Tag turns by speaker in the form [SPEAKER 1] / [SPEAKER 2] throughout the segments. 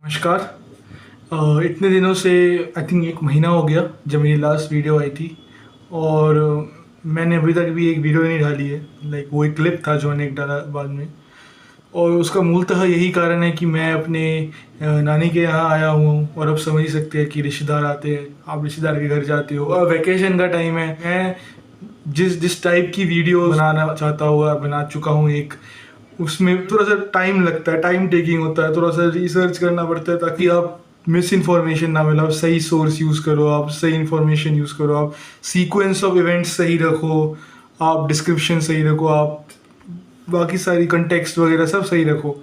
[SPEAKER 1] नमस्कार। इतने दिनों से आई थिंक 1 महीना हो गया जब मेरी लास्ट वीडियो आई थी और मैंने अभी तक भी एक वीडियो नहीं डाली है। लाइक वो एक क्लिप था जो मैंने एक डाला बाद में, और उसका मूलतः यही कारण है कि मैं अपने नानी के यहाँ आया हूँ और अब समझ ही सकते हैं कि रिश्तेदार आते हैं, आप रिश्तेदार के घर जाते हो और वैकेशन का टाइम है। मैं जिस टाइप की वीडियो बनाना चाहता हूँ बना चुका हूँ एक, उसमें थोड़ा सा टाइम लगता है, टाइम टेकिंग होता है, थोड़ा सा रिसर्च करना पड़ता है ताकि आप मिस इन्फॉर्मेशन ना मिले। आप सही सोर्स यूज़ करो, आप सही इन्फॉर्मेशन यूज़ करो, आप सीक्वेंस ऑफ इवेंट्स सही रखो, आप डिस्क्रिप्शन सही रखो, आप बाकी सारी कंटेक्स्ट वगैरह सब सही रखो।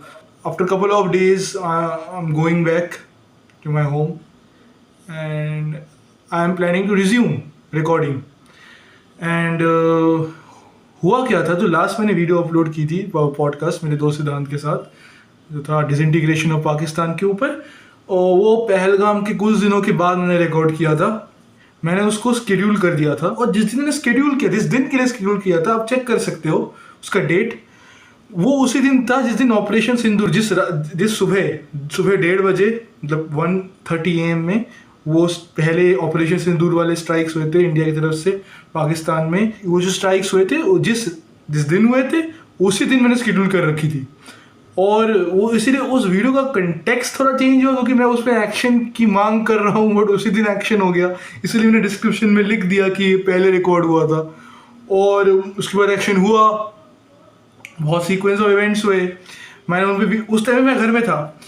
[SPEAKER 1] After couple of days I am going back to my home and I am planning to resume recording. And हुआ क्या था, जो लास्ट मैंने वीडियो अपलोड की थी पॉडकास्ट मेरे दोस्त सिद्धांत के साथ, जो था डिसइंटीग्रेशन ऑफ पाकिस्तान के ऊपर, और वो पहलगाम के कुछ दिनों के बाद मैंने रिकॉर्ड किया था। मैंने उसको शेड्यूल कर दिया था और जिस दिन मैंने शेड्यूल किया, जिस दिन के लिए शेड्यूल किया था, आप चेक कर सकते हो उसका डेट, वो उसी दिन था जिस दिन ऑपरेशन सिंदूर, जिस सुबह 1:30 बजे, मतलब 1:30 AM में वो पहले ऑपरेशन सिंदूर वाले स्ट्राइक्स हुए थे इंडिया की तरफ से पाकिस्तान में। वो जो स्ट्राइक्स हुए थे वो जिस दिन हुए थे उसी दिन मैंने शेड्यूल कर रखी थी, और वो इसीलिए उस वीडियो का कंटेक्स्ट थोड़ा चेंज हुआ क्योंकि मैं उस पर एक्शन की मांग कर रहा हूँ, बट उसी दिन एक्शन हो गया, इसलिए मैंने डिस्क्रिप्शन में लिख दिया कि पहले रिकॉर्ड हुआ था और उसके बाद एक्शन हुआ। बहुत सीक्वेंस ऑफ इवेंट्स हुए। मैंने उन पर, उस टाइम मैं घर में था,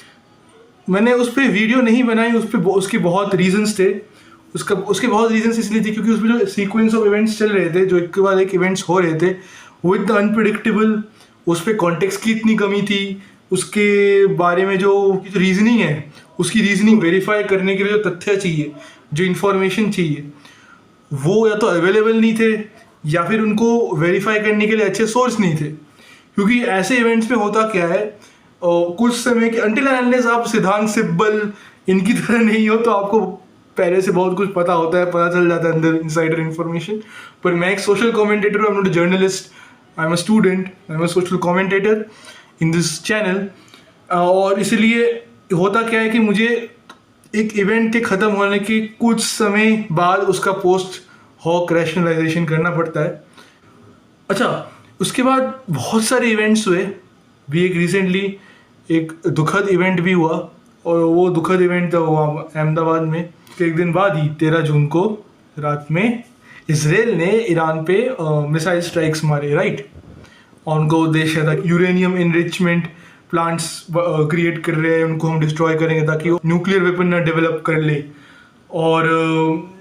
[SPEAKER 1] मैंने उस पर वीडियो नहीं बनाई, उसके बहुत रीजंस थे। उसके बहुत रीजंस इसलिए थे क्योंकि उसमें जो सीक्वेंस ऑफ इवेंट्स चल रहे थे, जो एक के बाद एक इवेंट्स हो रहे थे विद द अनप्रिडिक्टेबल, उस पर कॉन्टेक्स्ट की इतनी कमी थी। उसके बारे में जो रीजनिंग है, उसकी रीजनिंग वेरीफाई करने के लिए जो तथ्य चाहिए, जो इन्फॉर्मेशन चाहिए, वो या तो अवेलेबल नहीं थे या फिर उनको वेरीफाई करने के लिए अच्छे सोर्स नहीं थे। क्योंकि ऐसे इवेंट्स में होता क्या है, कुछ समय के अंटिल एंड अनलेस आप सिद्धांत सिब्बल इनकी तरह नहीं हो तो आपको पहले से बहुत कुछ पता होता है, पता चल जाता है अंदर इनसाइडर इन्फॉर्मेशन। पर मैं एक सोशल कमेंटेटर हूँ, I am not a journalist, I am a student, I am a social commentator in this channel. और इसलिए होता क्या है कि मुझे एक इवेंट के ख़त्म होने के कुछ समय बाद उसका पोस्ट हॉक रैशनलाइजेशन करना पड़ता है। अच्छा, उसके बाद बहुत सारे इवेंट्स हुए भी। एक रिसेंटली एक दुखद इवेंट भी हुआ, और वो दुखद इवेंट था हुआ अहमदाबाद में। एक दिन बाद ही 13 जून को रात में इसराइल ने ईरान पे मिसाइल स्ट्राइक्स मारे, राइट। और उनका उद्देश्य था यूरेनियम इनरिचमेंट प्लांट्स क्रिएट कर रहे हैं, उनको हम डिस्ट्रॉय करेंगे ताकि वो न्यूक्लियर वेपन ना डेवलप कर ले। और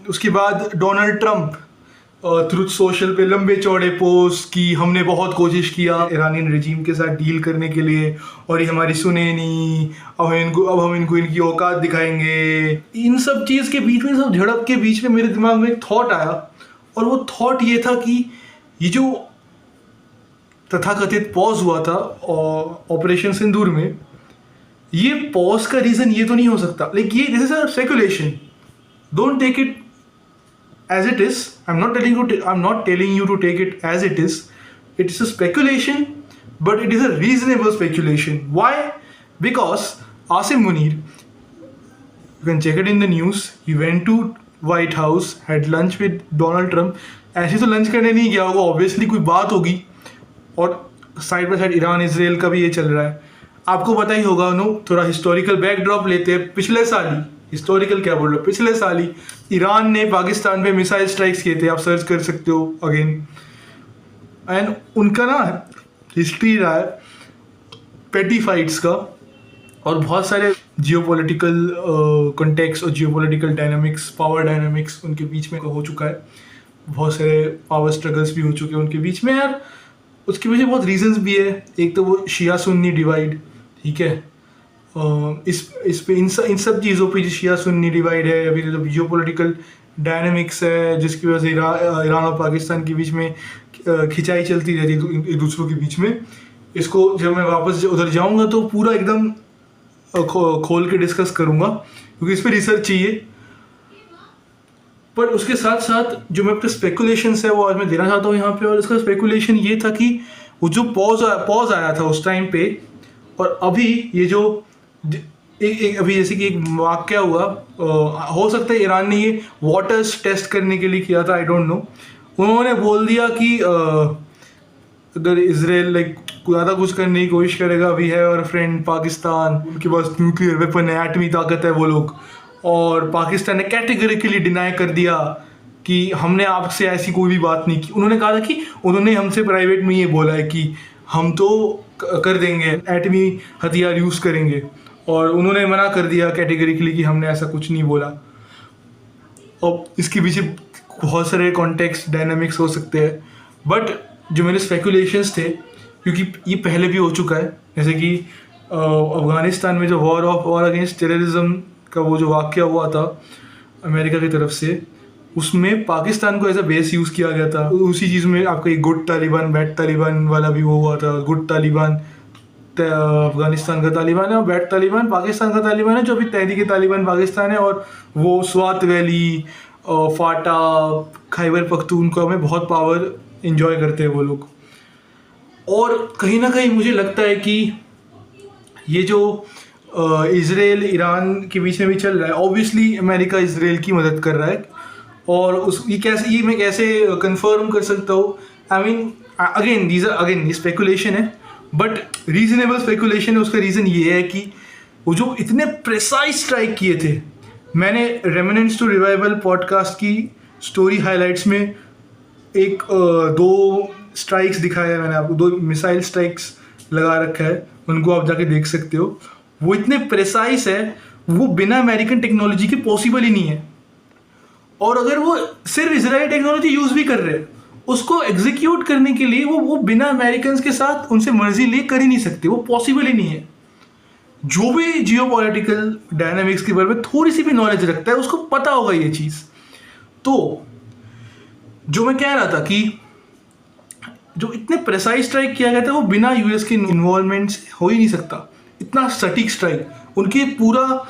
[SPEAKER 1] उसके बाद डोनाल्ड ट्रंप ट्रुथ सोशल पे लंबे चौड़े पोस्ट की, हमने बहुत कोशिश किया ईरानियन रिजीम के साथ डील करने के लिए और ये हमारी सुने नहीं, अब हम इनको इनकी औकात दिखाएंगे। इन सब चीज़ के बीच में, सब झड़प के बीच में मेरे दिमाग में एक थॉट आया, और वो थॉट ये था कि ये जो तथाकथित पॉज हुआ था ऑपरेशन सिंदूर में, ये पॉज का रीज़न ये तो नहीं हो सकता। लाइक ये this is a speculation, don't take it as it is. I'm not telling you to take it as it is. It is a speculation, but it is a reasonable speculation. Why? Because Asim Munir, you can check it in the news, he went to White House, had lunch with Donald Trump. ऐसे तो lunch करने नहीं गया होगा, obviously कोई बात होगी, और side by side Iran Israel का भी ये चल रहा है। आपको पता ही होगा, नो, थोड़ा हिस्टोरिकल बैकड्रॉप लेते हैं। पिछले साल ही, हिस्टोरिकल क्या बोल रहे हो, पिछले साल ही ईरान ने पाकिस्तान पे मिसाइल स्ट्राइक्स किए थे, आप सर्च कर सकते हो अगेन। एंड उनका ना हिस्ट्री रहा है पेटी फाइट्स का, और बहुत सारे जियोपॉलिटिकल कॉन्टेक्स्ट और जियोपॉलिटिकल डायनामिक्स, पावर डायनामिक्स उनके बीच में हो चुका है। बहुत सारे पावर स्ट्रगल्स भी हो चुके हैं उनके बीच में यार। उसके पीछे बहुत रीजंस भी है। एक तो वो शिया सुन्नी डिवाइड, ठीक है, इस पे इन सब चीज़ों पे जो शिया सुन्नी डिवाइड है, अभी जो जियो पोलिटिकल डायनेमिक्स है, जिसकी वजह से ईरान और पाकिस्तान के बीच में खिंचाई चलती रहती है एक दूसरों के बीच में। इसको जब मैं वापस उधर जाऊंगा तो पूरा एकदम खोल के डिस्कस करूंगा, क्योंकि इस पर रिसर्च चाहिए। पर उसके साथ साथ जो मैं अपने स्पेकुलेशंस है वो आज मैं देना चाहता हूँ यहाँ पे। और इसका स्पेकुलेशन ये था कि वो जो पॉज आया था उस टाइम पे, और अभी ये जो एक अभी जैसे कि एक वाक़या हुआ, हो सकता है ईरान ने ये वाटर्स टेस्ट करने के लिए किया था, आई डोंट नो। उन्होंने बोल दिया कि अगर इजराइल लाइक ज़्यादा कुछ करने की कोशिश करेगा, we have our friend Pakistan, उनके पास न्यूक्लियर वेपन है, एटमी ताकत है वो लोग। और पाकिस्तान ने कैटेगरिकली डिनाई कर दिया कि हमने आपसे ऐसी कोई भी बात नहीं की। उन्होंने कहा था कि उन्होंने हमसे प्राइवेट में ये बोला है कि हम तो कर देंगे, एटमी हथियार यूज़ करेंगे, और उन्होंने मना कर दिया कैटेगरिकली कि हमने ऐसा कुछ नहीं बोला। और इसके पीछे बहुत सारे कॉन्टेक्स्ट डायनामिक्स हो सकते हैं, बट जो मेरे स्पेकुलेशंस थे, क्योंकि ये पहले भी हो चुका है, जैसे कि अफ़गानिस्तान में जो वॉर अगेंस्ट टेररिज्म का वो जो वाक़या हुआ था अमेरिका की तरफ से, उसमें पाकिस्तान को एज अ बेस यूज़ किया गया था। उसी चीज़ में आपका एक गुड तालिबान बैड तालिबान वाला भी वो हुआ था। गुड तालिबान अफ़गानिस्तान का तालिबान है, और बैड तालिबान पाकिस्तान का तालिबान है, जो अभी तहरीक तालिबान पाकिस्तान है। और वो स्वात वैली, फाटा, खैबर पख्तूनख्वा में बहुत पावर इंजॉय करते हैं वो लोग। और कहीं ना कहीं मुझे लगता है कि ये जो इज़राइल ईरान के बीच में भी चल रहा है, ऑब्वियसली अमेरिका इज़राइल की मदद कर रहा है। और ये मैं कैसे कंफर्म कर सकता हूँ? आई मीन अगेन ये स्पेकुलेशन है, बट रीजनेबल स्पेकुलेशन है। उसका रीज़न ये है कि वो जो इतने प्रिसाइज स्ट्राइक किए थे, मैंने रेमिनेंट्स टू रिवाइवल पॉडकास्ट की स्टोरी हाइलाइट्स में एक 2 स्ट्राइक्स दिखाया है मैंने आपको, 2 मिसाइल स्ट्राइक्स लगा रखा है, उनको आप जाके देख सकते हो। वो इतने प्रिसाइज है, वो बिना अमेरिकन टेक्नोलॉजी के पॉसिबल ही नहीं है। और अगर वो सिर्फ इजराइल टेक्नोलॉजी यूज़ भी कर रहे हैं, उसको एग्जीक्यूट करने के लिए वो बिना अमेरिकन के साथ उनसे मर्जी ले कर ही नहीं सकते, वो पॉसिबल ही नहीं है। जो भी जियोपॉलिटिकल डायनामिक्स के बारे में थोड़ी सी भी नॉलेज रखता है, उसको पता होगा ये चीज़। तो जो मैं कह रहा था कि जो इतने प्रेसाइज स्ट्राइक किया गया था, वो बिना यूएस के इन्वॉल्वमेंट से हो ही नहीं सकता। इतना सटीक स्ट्राइक, उनकी पूरा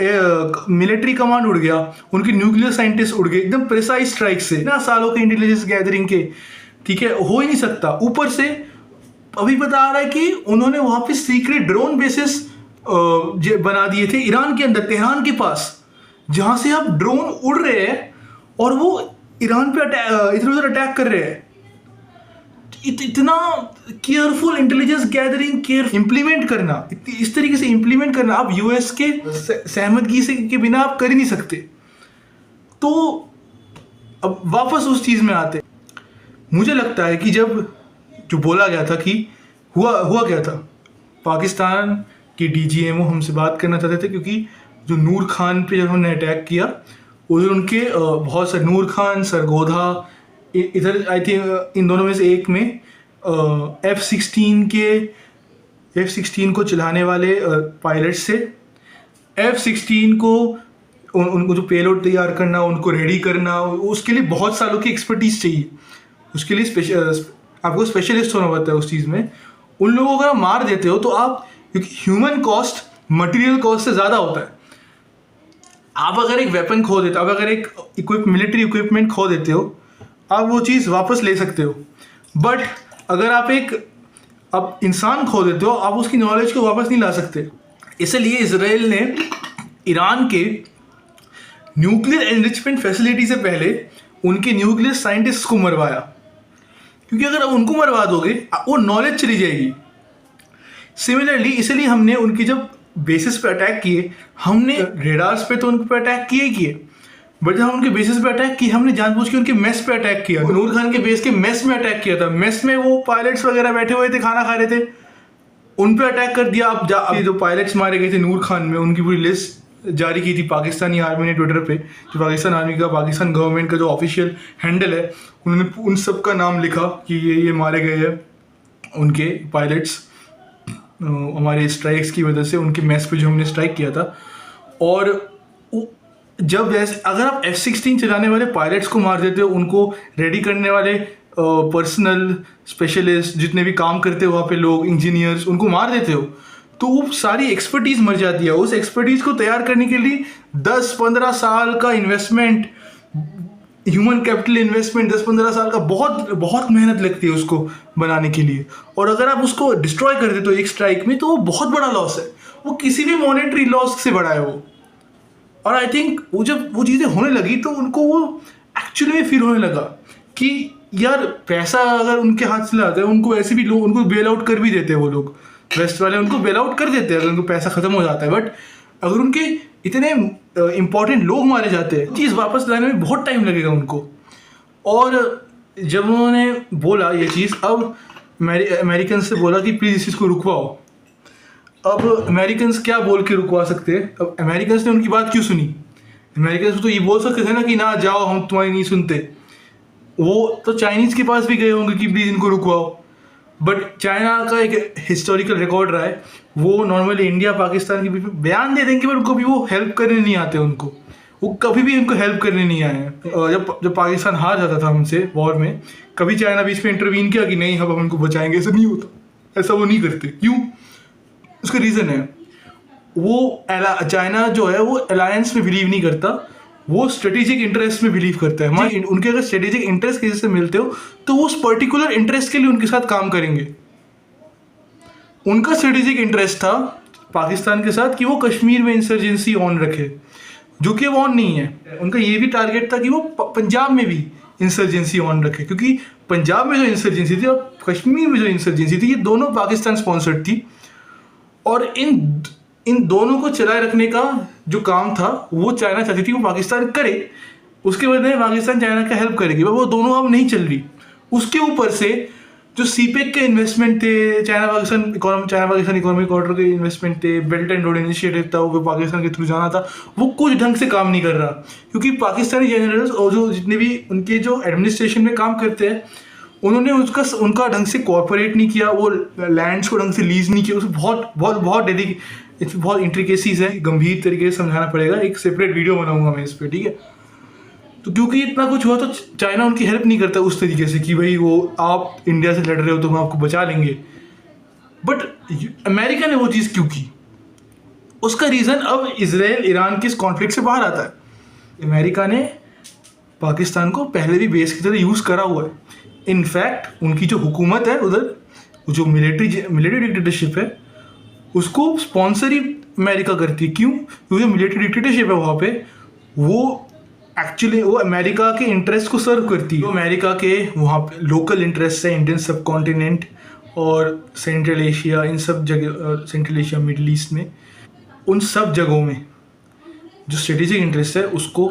[SPEAKER 1] मिलिट्री कमांड उड़ गया, उनके न्यूक्लियर साइंटिस्ट उड़ गए एकदम प्रिसाइज स्ट्राइक से, ना सालों के इंटेलिजेंस गैदरिंग के, ठीक है, हो ही नहीं सकता। ऊपर से अभी पता आ रहा है कि उन्होंने वहाँ पे सीक्रेट ड्रोन बेसिस बना दिए थे ईरान के अंदर, तेहरान के पास, जहाँ से अब ड्रोन उड़ रहे हैं और वो ईरान पे इधर उधर अटैक कर रहे हैं। इतना careful intelligence gathering, care implement करना, इस तरीके से इम्प्लीमेंट करना, आप यूएस के सहमदगी से के बिना आप कर ही नहीं सकते। तो अब वापस उस चीज़ में आते, मुझे लगता है कि जब जो बोला गया था कि हुआ क्या था, पाकिस्तान के डीजीएमओ हमसे बात करना चाहते थे, क्योंकि जो नूर खान पे जब उन्होंने अटैक किया, उधर उनके बहुत सारे नूर खान, सरगोधा, इधर आई थिंक इन दोनों में से एक में F-16 को चलाने वाले पायलट से F-16 को उनको जो पेलोड तैयार करना, उनको रेडी करना, उसके लिए बहुत सालों की एक्सपर्टीज चाहिए। उसके लिए आपको स्पेशलिस्ट होना पड़ता है उस चीज़ में। उन लोगों को अगर मार देते हो तो आप, क्योंकि ह्यूमन कॉस्ट मटेरियल कॉस्ट से ज़्यादा होता है। आप अगर एक वेपन खो देते हो, आप अगर एक मिलिट्री इक्विपमेंट खो देते हो, आप वो चीज़ वापस ले सकते हो। बट अगर आप इंसान खो देते हो, आप उसकी नॉलेज को वापस नहीं ला सकते। इसलिए इजराइल ने ईरान के न्यूक्लियर एनरिचमेंट फैसिलिटी से पहले उनके न्यूक्लियर साइंटिस्ट को मरवाया, क्योंकि अगर आप उनको मरवा दोगे वो नॉलेज चली जाएगी। सिमिलरली इसलिए हमने उनकी जब बेसिस पे अटैक किए, हमने रेडार्स पे तो उन पे अटैक किए, बट जब उनके बेसिस पे अटैक किए, हमने जानबूझ के उनके मेस पे अटैक किया। नूर खान के बेस के मेस में अटैक किया था। मेस में वो पायलट्स वगैरह बैठे हुए थे, खाना खा रहे थे, उन पे अटैक कर दिया। अब जो पायलट्स मारे गए थे नूर खान में, उनकी पूरी लिस्ट जारी की थी पाकिस्तानी आर्मी ने ट्विटर पे। जो पाकिस्तान आर्मी का, पाकिस्तान गवर्नमेंट का जो ऑफिशियल हैंडल है, उन्होंने उन सब का नाम लिखा कि ये मारे गए हैं उनके पायलट्स हमारे स्ट्राइक्स की वजह से, उनके मेस पे जो हमने स्ट्राइक किया था। और जब जैसे अगर आप F-16 चलाने वाले पायलट्स को मार देते हो, उनको रेडी करने वाले पर्सनल स्पेशलिस्ट जितने भी काम करते हो वहाँ पे लोग, इंजीनियर्स, उनको मार देते हो, तो वो सारी एक्सपर्टीज़ मर जाती है। उस एक्सपर्टीज़ को तैयार करने के लिए 10-15 साल का इन्वेस्टमेंट ह्यूमन कैपिटल इन्वेस्टमेंट 10-15 साल का बहुत बहुत मेहनत लगती है उसको बनाने के लिए, और अगर आप उसको डिस्ट्रॉय कर देते हो एक स्ट्राइक में तो वो बहुत बड़ा लॉस है, वो किसी भी मॉनेटरी लॉस से बड़ा है वो। और आई थिंक वो जब वो चीज़ें होने लगी तो उनको वो एक्चुअली में फील होने लगा कि यार पैसा अगर उनके हाथ से लाते हैं, उनको ऐसे भी लोग उनको बेल आउट कर भी देते हैं, वो लोग वेस्ट वाले उनको बेल आउट कर देते हैं अगर उनको पैसा खत्म हो जाता है, बट अगर उनके इतने इंपॉर्टेंट लोग मारे जाते हैं चीज़ वापस लाने में बहुत टाइम लगेगा उनको। और जब उन्होंने बोला ये चीज़, अब अमेरिकन से बोला कि प्लीज़ इस चीज़ को रुकवाओ। अब अमेरिकन्स क्या बोल के रुकवा सकते हैं? अब अमेरिकन्स ने उनकी बात क्यों सुनी? अमेरिकन्स तो ये बोल सकते थे ना कि ना जाओ, हम तुम्हारी नहीं सुनते। वो तो चाइनीज़ के पास भी गए होंगे कि प्लीज़ इनको रुकवाओ, बट चाइना का एक हिस्टोरिकल रिकॉर्ड रहा है, वो नॉर्मली इंडिया पाकिस्तान के बीच में बयान दे देंगे, पर कभी वो हेल्प करने नहीं आते उनको, वो कभी भी उनको हेल्प करने नहीं आए हैं। जब पाकिस्तान हार जाता था हमसे वॉर में, कभी चाइना बीच में इंटरवीन किया कि नहीं अब हम उनको बचाएंगे? ऐसा नहीं होता, ऐसा वो नहीं करते। क्यों? उसका रीज़न है, वो चाइना जो है वो अलायंस में बिलीव नहीं करता, वो स्ट्रेटेजिक इंटरेस्ट में बिलीव करता है। उनके अगर स्ट्रेटेजिक इंटरेस्ट किसी से मिलते हो तो वो उस पर्टिकुलर इंटरेस्ट के लिए उनके साथ काम करेंगे। उनका स्ट्रेटेजिक इंटरेस्ट था पाकिस्तान के साथ कि वो कश्मीर में इंसर्जेंसी ऑन रखे, जो कि वो ऑन नहीं है। उनका ये भी टारगेट था कि वो पंजाब में भी इंसर्जेंसी ऑन रखे, क्योंकि पंजाब में जो इंसर्जेंसी थी और कश्मीर में जो इंसर्जेंसी थी, ये दोनों पाकिस्तान स्पॉन्सर्ड थी। और इन दोनों को चलाए रखने का जो काम था वो चाइना चाहती थी वो पाकिस्तान करे, उसके बदले में पाकिस्तान चाइना का हेल्प करेगी, वो दोनों अब नहीं चल रही। उसके ऊपर से जो सीपेक के इन्वेस्टमेंट थे, चाइना पाकिस्तान इकोनॉमिक कॉरिडोर के इन्वेस्टमेंट थे, बेल्ट एंड रोड इनिशिएटिव था, वो पाकिस्तान के थ्रू जाना था, वो कुछ ढंग से काम नहीं कर रहा, क्योंकि पाकिस्तानी जनरल्स और जो जितने भी उनके जो एडमिनिस्ट्रेशन में काम करते हैं, उन्होंने उनका ढंग से कॉर्पोरेट नहीं किया, वो लैंड्स को ढंग से लीज नहीं किया। उसमें बहुत इंट्रिकेसीज है, गंभीर तरीके से समझाना पड़ेगा, एक सेपरेट वीडियो बनाऊंगा मैं इस पर, ठीक है? तो क्योंकि इतना कुछ हुआ तो चाइना उनकी हेल्प नहीं करता उस तरीके से कि भाई वो आप इंडिया से लड़ रहे हो तो हम आपको बचा लेंगे। बट अमेरिका ने वो चीज़ क्यों की? उसका रीज़न अब इजराइल ईरान के इस कॉन्फ्लिक्ट से बाहर आता है। अमेरिका ने पाकिस्तान को पहले भी बेस की तरह यूज़ करा हुआ है। इनफैक्ट उनकी जो हुकूमत है उधर, जो मिलिट्री डिक्टेटरशिप है, उसको स्पॉन्सर ही अमेरिका करती है। क्यों? क्योंकि मिलिट्री डिक्टेटरशिप है वहाँ पे, वो एक्चुअली वो अमेरिका के इंटरेस्ट को सर्व करती है। तो अमेरिका के वहाँ पे लोकल इंटरेस्ट है इंडियन सब कॉन्टिनेंट और सेंट्रल एशिया, इन सब जगह, सेंट्रल एशिया मिडल ईस्ट में, उन सब जगहों में जो स्ट्रेटेजिक इंटरेस्ट है उसको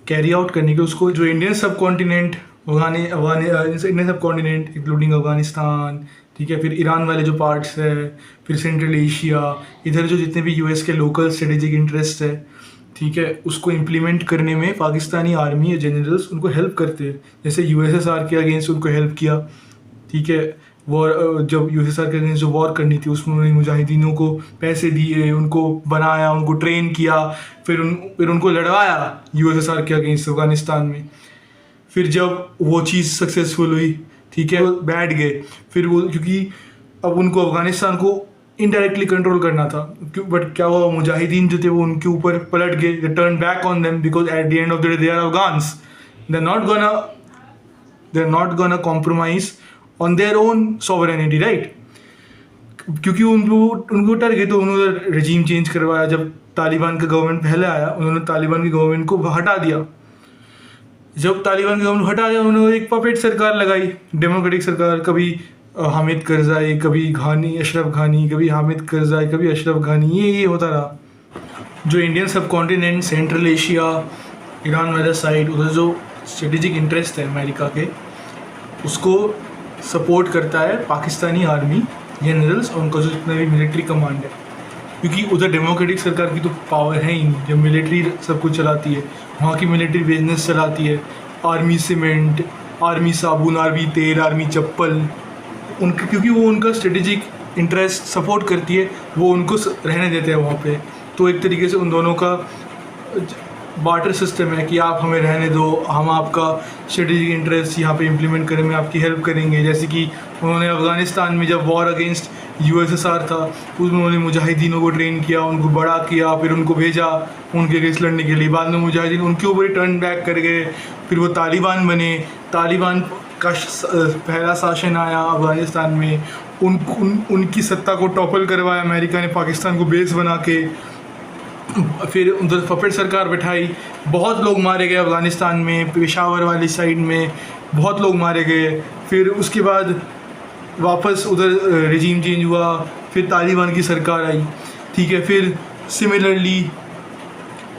[SPEAKER 1] कैरी आउट करने के, उसको जो इंडियन सब कॉन्टिनेंट, इंडियन सब कॉन्टिनेंट इंक्लूडिंग अफगानिस्तान, ठीक है, फिर ईरान वाले जो पार्ट्स है, फिर सेंट्रल एशिया, इधर जो जितने भी यूएस के लोकल स्ट्रेटेजिक इंटरेस्ट है, ठीक है, उसको इम्प्लीमेंट करने में पाकिस्तानी आर्मी या जनरल्स उनको हेल्प करते हैं। जैसे यूएसएसआर के अगेंस्ट उनको हेल्प किया, ठीक है, वॉर, जब यूएसएसआर के अगेंस्ट जो वॉर करनी थी उसमें उन्होंने मुजाहिदीनों को पैसे दिए, उनको बनाया, उनको ट्रेन किया, फिर उनको लड़वाया यूएसएसआर के अगेंस्ट अफगानिस्तान में। फिर जब वो चीज़ सक्सेसफुल हुई, ठीक है, वो बैठ गए, फिर वो क्योंकि अब उनको अफगानिस्तान को इनडायरेक्टली कंट्रोल करना था, बट क्या हुआ, मुजाहिदीन जो थे वो उनके ऊपर पलट गए, they turn back on them because at the end of the day they are Afghans, they are not gonna compromise on their own sovereignty, right? क्योंकि उनको डर गए तो उन्होंने रजीम चेंज करवाया। जब तालिबान का गवर्नमेंट पहले आया, उन्होंने तालिबान की गवर्नमेंट को हटा दिया। जब तालिबान की गवर्नमेंट हटा दिया, उन्होंने एक पपेट सरकार लगाई, डेमोक्रेटिक सरकार, कभी हामिद करज़ाई, कभी अशरफ घानी, कभी हामिद करज़ाई, कभी अशरफ घानी, ये होता रहा। जो इंडियन सब कॉन्टिनेंट, सेंट्रल एशिया, ईरान वाला साइड, उधर जो स्ट्रेटेजिक इंटरेस्ट है अमेरिका के, उसको सपोर्ट करता है पाकिस्तानी आर्मी, जनरल्स और उनका जो जितना भी मिलिट्री कमांड है, क्योंकि उधर डेमोक्रेटिक सरकार की तो पावर है ही नहीं। जब मिलिट्री सब कुछ चलाती है, वहाँ की मिलिट्री बिजनेस चलाती है, आर्मी सीमेंट, आर्मी साबुन, आर्मी तेल, आर्मी चप्पल, उनके क्योंकि वो उनका स्ट्रेटेजिक इंटरेस्ट सपोर्ट करती है, वो उनको रहने देते हैं वहाँ पे। तो एक तरीके से उन दोनों का बार्टर सिस्टम है कि आप हमें रहने दो, हम आपका स्ट्रेटेजिक इंटरेस्ट यहाँ पे इम्प्लीमेंट करने में आपकी हेल्प करेंगे। जैसे कि उन्होंने अफ़गानिस्तान में जब वॉर अगेंस्ट यूएसएसआर था उसमें उन्होंने मुजाहिदीनों को ट्रेन किया, उनको बड़ा किया, फिर उनको भेजा उनके अगेंस्ट लड़ने के लिए। बाद में मुजाहिदीन उनके ऊपर ही टर्न बैक कर गए, फिर वो तालिबान बने। तालिबान का पहला शासन आया अफ़गानिस्तान में, उनकी सत्ता को टॉपल करवाया अमेरिका ने पाकिस्तान को बेस बना के। फिर उधर पपेट सरकार बैठाई, बहुत लोग मारे गए अफ़गानिस्तान में, पेशावर वाली साइड में बहुत लोग मारे गए। फिर उसके बाद वापस उधर रिजीम चेंज हुआ, फिर तालिबान की सरकार आई, ठीक है। फिर सिमिलरली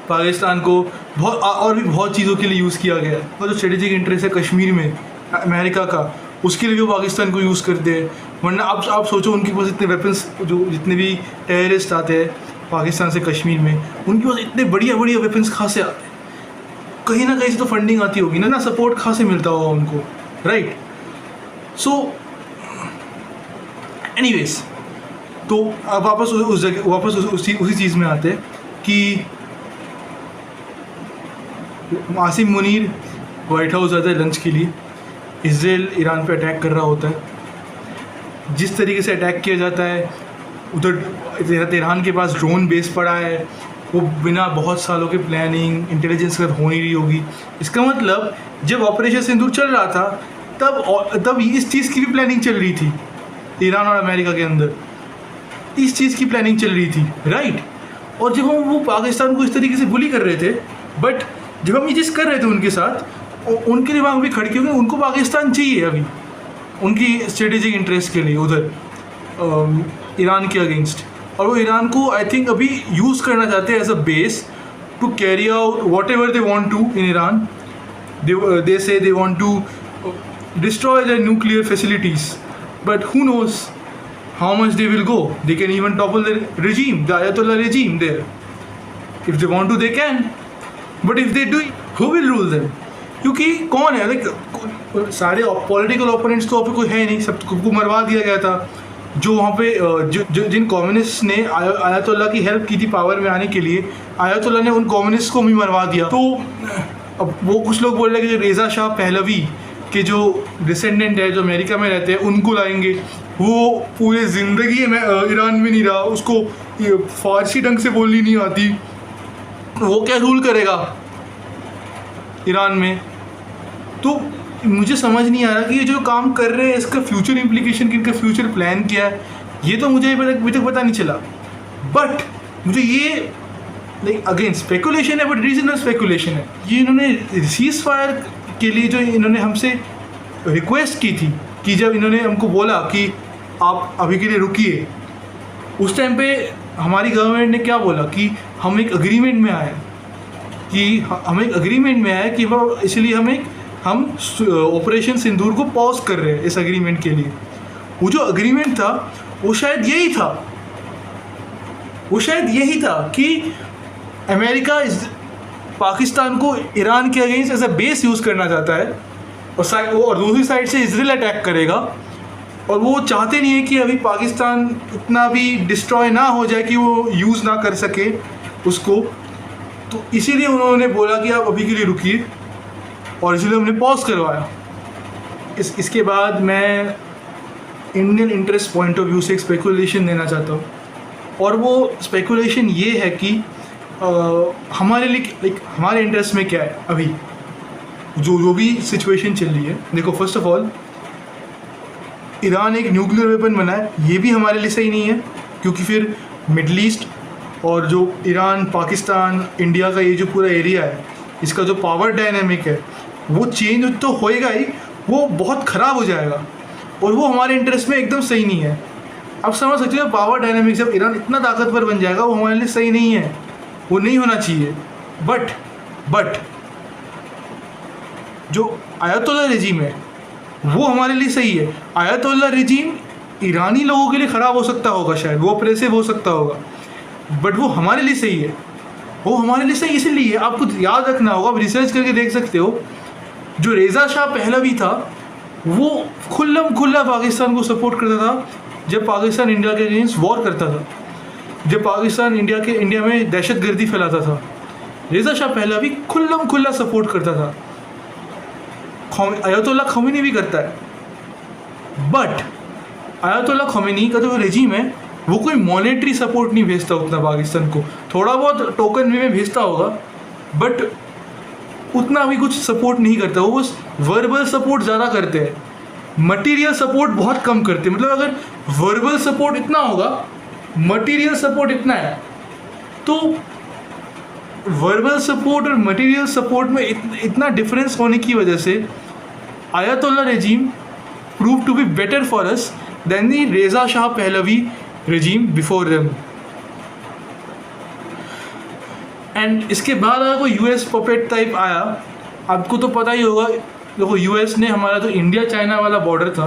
[SPEAKER 1] पाकिस्तान को और भी बहुत चीज़ों के लिए यूज़ किया गया है। और जो स्ट्रेटेजिक इंटरेस्ट है कश्मीर में अमेरिका का, उसके लिए भी वो पाकिस्तान को यूज़ करते हैं। वरना आप सोचो उनके पास इतने वेपन्स, जो जितने भी टेररिस्ट आते हैं पाकिस्तान से कश्मीर में, उनके पास इतने बढ़िया बढ़िया वेपन्स कहाँ से आते हैं? कहीं ना कहीं से तो फंडिंग आती होगी ना, सपोर्ट कहाँ से मिलता होगा उनको, राइट? सो एनीवेज, तो अब वापस उसी चीज़ में आते हैं कि आसिम मुनीर वाइट हाउस आता है लंच के लिए। इजराइल ईरान पे अटैक कर रहा होता है। जिस तरीके से अटैक किया जाता है, उधर तेहरान के पास ड्रोन बेस पड़ा है, वो बिना बहुत सालों के प्लानिंग इंटेलिजेंस कर हो नहीं रही होगी। इसका मतलब जब ऑपरेशन सिंदूर चल रहा था तब इस चीज़ की भी प्लानिंग चल रही थी ईरान और अमेरिका के अंदर, इस चीज़ की प्लानिंग चल रही थी, राइट? और जब हम वो पाकिस्तान को इस तरीके से बुली कर रहे थे, बट जब हम ये चीज़ कर रहे थे उनके साथ, उनके दिमाग में खड़के हो गए, उनको पाकिस्तान चाहिए अभी उनकी स्ट्रेटेजिक इंटरेस्ट के लिए उधर ईरान के अगेंस्ट। और वो ईरान को आई थिंक अभी यूज़ करना चाहते हैं as a base to carry out whatever they want to in Iran. They say they want to destroy the nuclear facilities, but who knows how much they will go. They can even topple the regime, the Ayatollah regime there. If they want to, they can. But if they do, who will rule them? क्योंकि कौन है, like सारे political opponents तो अभी कोई है नहीं, सबको मरवा दिया गया था। जो वहाँ पे जिन कम्युनिस्ट ने आयतुल्ला की हेल्प की थी पावर में आने के लिए, आयतुल्ला ने उन कम्युनिस्ट को भी मरवा दिया। तो अब वो कुछ लोग बोल रहे हैं कि रेज़ा शाह पहलवी के जो डिसेंडेंट है, जो अमेरिका में रहते हैं, उनको लाएंगे। वो पूरे ज़िंदगी में ईरान में नहीं रहा, उसको फारसी ढंग से बोलनी नहीं आती, वो क्या रूल करेगा ईरान में? तो मुझे समझ नहीं आ रहा कि ये जो काम कर रहे हैं इसका फ्यूचर इम्प्लीकेशन, इनका फ्यूचर प्लान क्या है, ये तो मुझे अभी तक पता नहीं चला। बट मुझे ये लाइक अगेन स्पेकुलेशन है, बट रीजनल स्पेकुलेशन है। ये इन्होंने सीज़ फायर के लिए जो इन्होंने हमसे रिक्वेस्ट की थी, कि जब इन्होंने हमको बोला कि आप अभी के लिए रुकिए, उस टाइम पे हमारी गवर्नमेंट ने क्या बोला कि हम एक अग्रीमेंट में आए, कि वो इसलिए हम ऑपरेशन सिंदूर को पॉज कर रहे हैं इस अग्रीमेंट के लिए। वो जो अग्रीमेंट था वो शायद यही था कि अमेरिका पाकिस्तान को ईरान के against as a base use करना चाहता है, और दूसरी साइड से इजराइल अटैक करेगा। और वो चाहते नहीं है कि अभी पाकिस्तान इतना भी डिस्ट्रॉय ना हो जाए कि वो यूज़ ना कर सके उसको। तो इसीलिए उन्होंने बोला कि आप अभी के लिए रुकिए, और इसलिए हमने पॉज करवाया। इसके बाद मैं Indian interest point of view से एक स्पेकुलेशन देना चाहता हूँ, और वो स्पेकुलेशन ये है कि हमारे लिए हमारे इंटरेस्ट में क्या है अभी जो भी सिचुएशन चल रही है। देखो, फर्स्ट ऑफ ऑल ईरान एक न्यूक्लियर वेपन बनाए, ये भी हमारे लिए सही नहीं है, क्योंकि फिर मिडल ईस्ट और जो ईरान, पाकिस्तान, इंडिया का ये जो पूरा एरिया है, इसका जो पावर डायनामिक है वो चेंज तो होएगा ही, वो बहुत ख़राब हो जाएगा, और वो हमारे इंटरेस्ट में एकदम सही नहीं है। आप समझ सकते हो, पावर डायनामिक जब ईरान इतना ताकतवर बन जाएगा, वो हमारे लिए सही नहीं है, वो नहीं होना चाहिए। बट जो आयतुल्ला रेजीम है वो हमारे लिए सही है। आयतुल्ला रेजीम ईरानी लोगों के लिए ख़राब हो सकता होगा, शायद वो ऑप्रेसिव हो सकता होगा, बट वो हमारे लिए सही है। वो हमारे लिए सही इसलिए, आपको याद रखना होगा, आप रिसर्च करके देख सकते हो, जो रेज़ा शाह पहलवी था वो खुल्ला पाकिस्तान को सपोर्ट करता था जब पाकिस्तान इंडिया के अगेंस्ट वॉर करता था, जब पाकिस्तान इंडिया में दहशतगर्दी फैलाता था। रेज़ा शाह पहलवी खुल्ला सपोर्ट करता था, अयतुल्ला खमीनी भी करता है। बट आयतुल्ला ख़ोमेनी का जो रेजिम है वो कोई मॉनेटरी सपोर्ट नहीं भेजता उतना पाकिस्तान को, थोड़ा बहुत टोकन वे में भेजता होगा बट उतना भी कुछ सपोर्ट नहीं करता। वो बस वर्बल सपोर्ट ज़्यादा करते हैं, मटेरियल सपोर्ट बहुत कम करते हैं। मतलब अगर वर्बल सपोर्ट इतना होगा, मटेरियल सपोर्ट इतना है, तो वर्बल सपोर्ट और मटेरियल सपोर्ट में इतना डिफरेंस होने की वजह से ayatollah regime prove to be better for us than the Reza Shah Pahlavi regime before them. And इसके बाद अगर कोई यूएस पपेट टाइप आया, आपको तो पता ही होगा, देखो यूएस ने हमारा जो इंडिया चाइना वाला बॉर्डर था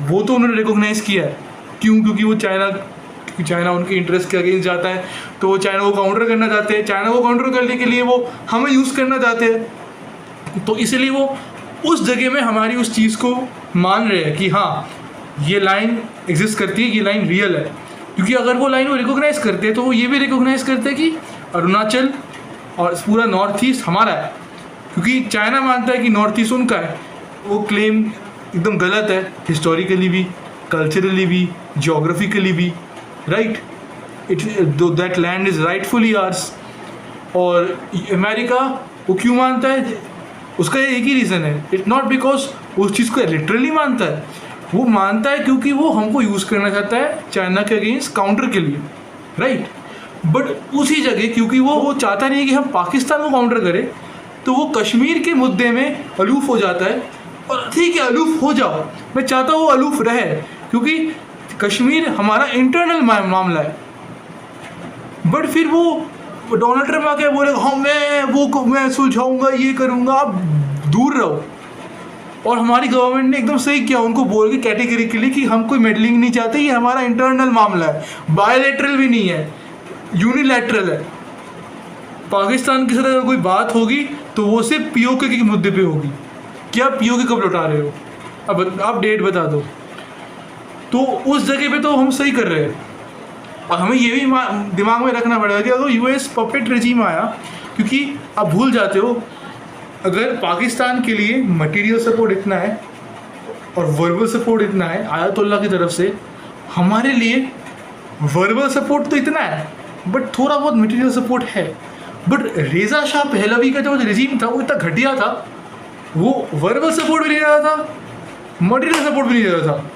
[SPEAKER 1] वो तो उन्होंने रिकॉग्नाइज़ किया है। क्यों? क्योंकि वो चाइना उनके इंटरेस्ट के अगेंस्ट जाता है, तो वो चाइना को काउंटर करना चाहते हैं। चाइना को काउंटर करने के लिए वो हमें यूज़ करना चाहते हैं, तो इसलिए वो उस जगह में हमारी उस चीज़ को मान रहे हैं कि हाँ ये लाइन एग्जिस्ट करती है, ये लाइन रियल है। क्योंकि अगर वो लाइन वो रिकॉग्नाइज़ करते हैं तो वो ये भी रिकॉग्नाइज़ करते हैं कि अरुणाचल और पूरा नॉर्थ ईस्ट हमारा है। क्योंकि चाइना मानता है कि नॉर्थ ईस्ट उनका है, वो क्लेम एकदम गलत है, हिस्टोरिकली भी, कल्चरली भी, जोग्राफिकली भी, right. That land is rightfully ours. और अमेरिका वो क्यों मानता है? उसका एक ही रीज़न है, इट्स नॉट बिकॉज उस चीज़ को लिटरली मानता है, वो मानता है क्योंकि वो हमको यूज़ करना चाहता है चाइना के अगेंस्ट काउंटर के लिए, राइट। बट उसी जगह क्योंकि वो चाहता नहीं है कि हम पाकिस्तान को काउंटर करें, तो वो कश्मीर के मुद्दे में अलूफ हो जाता है। और ठीक है, अलूफ हो जाओ, मैं चाहता हूँ वो अलूफ रहे, क्योंकि कश्मीर हमारा इंटरनल मामला है। बट फिर वो डोनाल्ड ट्रम्प आके बोले हाँ मैं सुलझाऊंगा, ये करूँगा, आप दूर रहो। और हमारी गवर्नमेंट ने एकदम सही किया, उनको बोल के कैटेगरिकली कि हम कोई मेडलिंग नहीं चाहते, ये हमारा इंटरनल मामला है, बायोलेटरल भी नहीं है, यूनिलैटरल है। पाकिस्तान के साथ अगर कोई बात होगी तो वो सिर्फ पीओके के मुद्दे पे होगी। क्या पीओके कब लौटा रहे हो? अब आप डेट बता दो। तो उस जगह पे तो हम सही कर रहे हैं। और हमें ये भी दिमाग में रखना पड़ेगा कि अगर यूएस पपेट रेजिम आया, क्योंकि आप भूल जाते हो अगर पाकिस्तान के लिए मटेरियल सपोर्ट इतना है और वर्बल सपोर्ट इतना है आयतुल्ला की तरफ से, हमारे लिए वर्बल सपोर्ट तो इतना है बट थोड़ा बहुत मटेरियल सपोर्ट है। बट रेज़ा शाह पहलवी का जो रेजिम था वो इतना घटिया था, वो वर्बल सपोर्ट भी नहीं दे रहा था, मटेरियल सपोर्ट भी नहीं दे रहा था।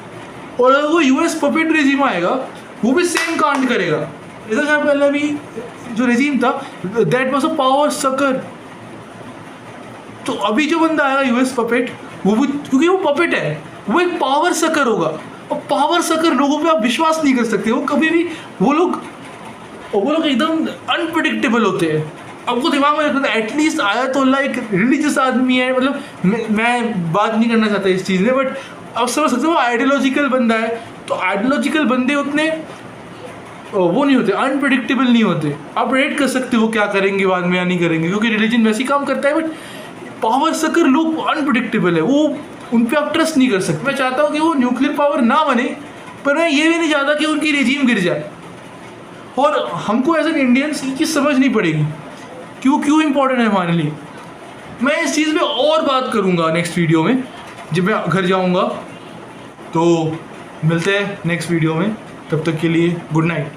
[SPEAKER 1] और अगर वो यूएस पपेट रेजिम आएगा वो भी सेम कांड करेगा। रेज़ा शाह पहलवी जो रेजिम था that was a power sucker. तो अभी जो बंदा आएगा यूएस पपेट, वो भी क्योंकि वो पपेट है, वो एक पावर सकर होगा। और पावर सकर लोगों पे आप विश्वास नहीं कर सकते, वो कभी भी वो लोग एकदम अनप्रेडिक्टेबल होते हैं। आपको दिमाग में रखना, एटलीस्ट आयतुल्ला एक रिलीजियस आदमी है, मतलब मैं बात नहीं करना चाहता इस चीज़ में, बट आप समझ सकते हो वो आइडियोलॉजिकल बंदा है। तो आइडियोलॉजिकल बंदे उतने वो नहीं होते, अनप्रेडिक्टेबल नहीं होते। आप प्रेडिक्ट कर सकते हो क्या करेंगे बाद में या नहीं करेंगे, क्योंकि रिलीजन वैसे ही काम करता है। बट पावर सकर लोग अनप्रेडिक्टेबल है, वो उन पर आप ट्रस्ट नहीं कर सकते। मैं चाहता हूँ कि वो न्यूक्लियर पावर ना बने, पर मैं ये भी नहीं चाहता कि उनकी रेजिम गिर जाए। और हमको एज एन इंडियंस ये चीज़ समझनी पड़ेगी क्यों इम्पोर्टेंट है हमारे लिए। मैं इस चीज़ पे और बात करूँगा नेक्स्ट वीडियो में, जब मैं घर जाऊँगा। तो मिलते हैं नेक्स्ट वीडियो में, तब तक के लिए गुड नाइट।